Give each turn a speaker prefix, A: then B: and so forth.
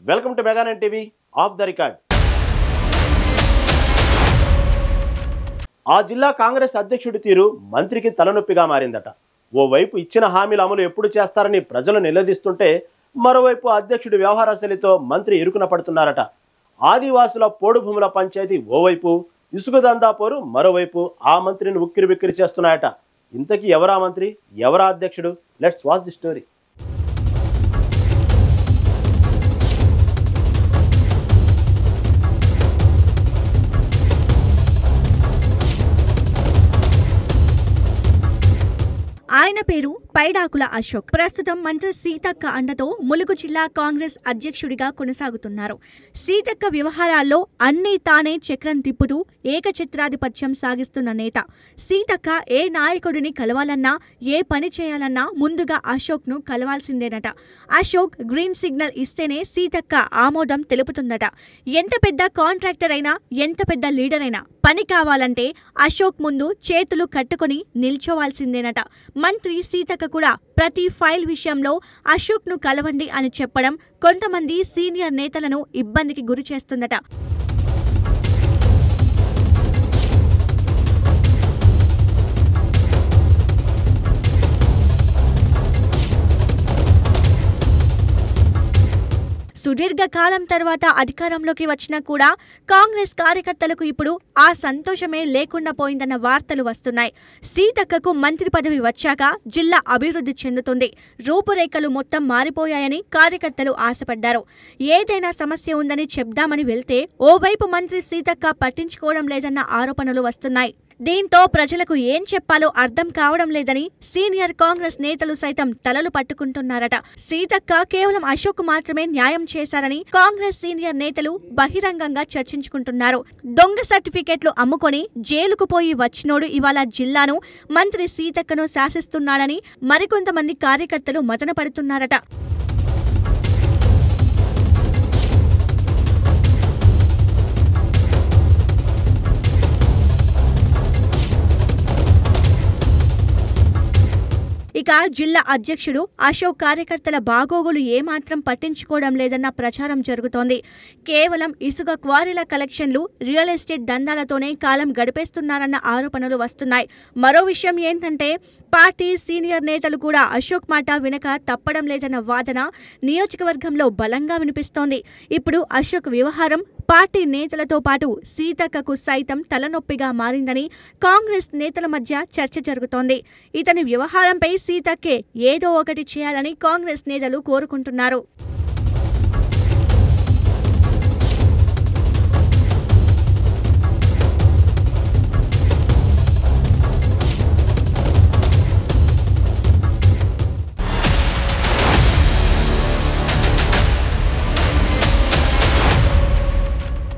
A: Welcome to mega nine TV off the record. ఆ జిల్లా కాంగ్రెస్ అధ్యక్షుడి తీరు మంత్రికి తలనొప్పిగా మారిందట. ఓవైపు ఇచ్చిన హామీల అమలు ఎప్పుడు చేస్తారని ప్రజలు నిలదీస్తుంటే, మరోవైపు అధ్యక్షుడి వ్యవహార శైలితో మంత్రి ఇరుకున పడుతున్నారట. ఆదివాసుల పోడు భూముల పంచాయతీ ఓవైపు, ఇసుక దందాపోరు మరోవైపు ఆ మంత్రిని ఉక్కిరి బిక్కిరి చేస్తున్నాయట. ఇంతకీ ఎవరా మంత్రి, ఎవరా అధ్యక్షుడు? Let's watch the story.
B: ఆయన పేరు పైడాకుల అశోక్. ప్రస్తుతం మంత్రి సీతక్క అండతో ములుగు జిల్లా కాంగ్రెస్ అధ్యక్షుడిగా కొనసాగుతున్నారు. సీతక్క వ్యవహారాల్లో అన్నీ తానే చక్రం తిప్పుతూ ఏకఛత్రాధిపత్యం సాగిస్తున్న నేత. సీతక్క ఏ నాయకుడిని కలవాలన్నా, ఏ పని చేయాలన్నా ముందుగా అశోక్ ను కలవాల్సిందేనట. అశోక్ గ్రీన్ సిగ్నల్ ఇస్తేనే సీతక్క ఆమోదం తెలుపుతుందట. ఎంత పెద్ద కాంట్రాక్టర్ అయినా, ఎంత పెద్ద లీడర్ అయినా పని కావాలంటే అశోక్ ముందు చేతులు కట్టుకుని నిల్చోవాల్సిందేనట. మంత్రి సీతక్క కూడా ప్రతి ఫైల్ విషయంలో అశోక్ ను కలవండి అని చెప్పడం కొంతమంది సీనియర్ నేతలను ఇబ్బందికి గురి చేస్తుందట. సుదీర్ఘకాలం తర్వాత అధికారంలోకి వచ్చినా కూడా కాంగ్రెస్ కార్యకర్తలకు ఇప్పుడు ఆ సంతోషమే లేకుండా పోయిందన్న వార్తలు వస్తున్నాయి. సీతక్కకు మంత్రి పదవి వచ్చాక జిల్లా అభివృద్ధి చెందుతుంది, రూపురేఖలు మొత్తం మారిపోయాయని కార్యకర్తలు ఆశపడ్డారు. ఏదైనా సమస్య ఉందని చెప్దామని వెళ్తే ఓవైపు మంత్రి సీతక్క పట్టించుకోవడం లేదన్న ఆరోపణలు వస్తున్నాయి. దీంతో ప్రజలకు ఏం చెప్పాలో అర్థం కావడం లేదని సీనియర్ కాంగ్రెస్ నేతలు సైతం తలలు పట్టుకుంటున్నారట. సీతక్క కేవలం అశోక్ మాత్రమే న్యాయం చేశారని కాంగ్రెస్ సీనియర్ నేతలు బహిరంగంగా చర్చించుకుంటున్నారు. దొంగ సర్టిఫికెట్లు అమ్ముకొని జైలుకు పోయి వచ్చినోడు ఇవాళ జిల్లాను, మంత్రి సీతక్కను శాసిస్తున్నాడని మరికొంతమంది కార్యకర్తలు మదన పడుతున్నారట. ఇక జిల్లా అధ్యక్షుడు అశోక్ కార్యకర్తల బాగోగులు ఏమాత్రం పట్టించుకోవడం లేదన్న ప్రచారం జరుగుతోంది. కేవలం ఇసుక క్వారీల కలెక్షన్లు, రియల్ ఎస్టేట్ దందాలతోనే కాలం గడిపేస్తున్నారన్న ఆరోపణలు వస్తున్నాయి. మరో విషయం ఏంటంటే, పార్టీ సీనియర్ నేతలు కూడా అశోక్ మాట వినక తప్పడం లేదన్న వాదన నియోజకవర్గంలో బలంగా వినిపిస్తోంది. ఇప్పుడు అశోక్ వ్యవహారం పార్టీ నేతలతో పాటు సీతక్కకు సైతం తలనొప్పిగా మారిందని కాంగ్రెస్ నేతల మధ్య చర్చ జరుగుతోంది. ఇతని వ్యవహారంపై సీతక్కే ఏదో ఒకటి చేయాలని కాంగ్రెస్ నేతలు కోరుకుంటున్నారు.